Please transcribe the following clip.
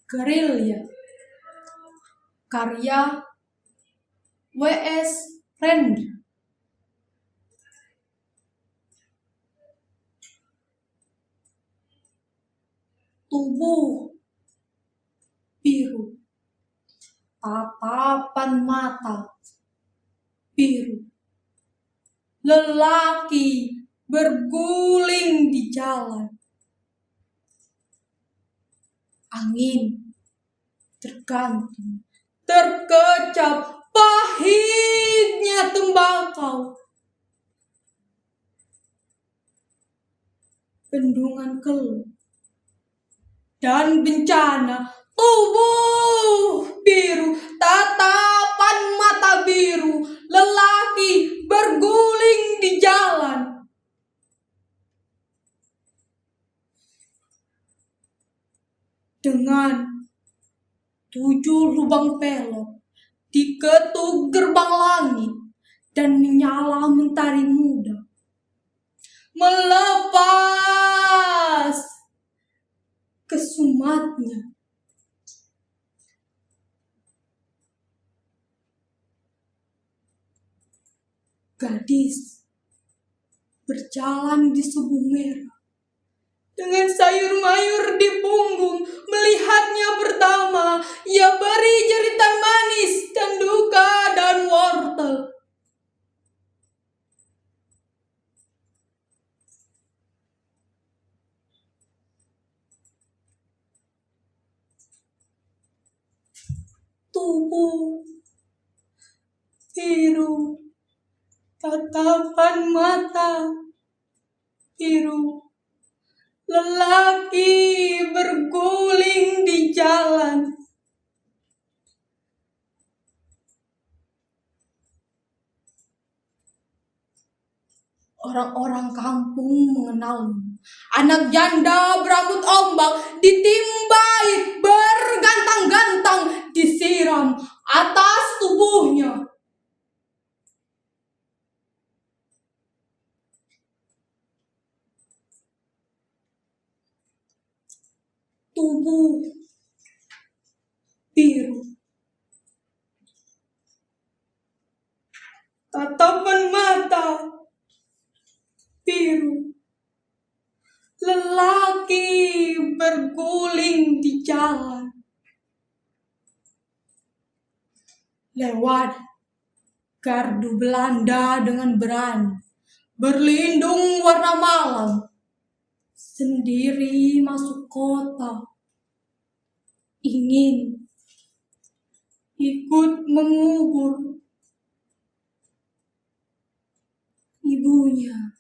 Gerilya karya W.S. Rendra. Tubuh biru, tatapan mata biru, lelaki berguling di jalan. Angin tergantung, terkecap pahitnya tembakau. Bendungan keluh dan bencana, tubuh biru, tatapan mata biru, lelaki berguling di jalan. Dengan 7 lubang pelok diketuk gerbang langit dan menyala mentari muda, melepas kesumatnya. Gadis berjalan di subuh merah dengan sayur mayur di punggung. Melihatnya pertama, ia beri jeritan manis dan duka dan wortel. Tubuh biru, tatapan mata biru, lelaki berguling di jalan. Orang-orang kampung mengenalnya. Anak janda berambut ombak, ditimbai bergantang-gantang, disiram atas tubuhnya. Tubuh biru, tatapan mata biru, lelaki berguling di jalan. Lewat gardu Belanda dengan berani, berlindung warna malam, sendiri masuk kota, ingin ikut mengubur ibunya.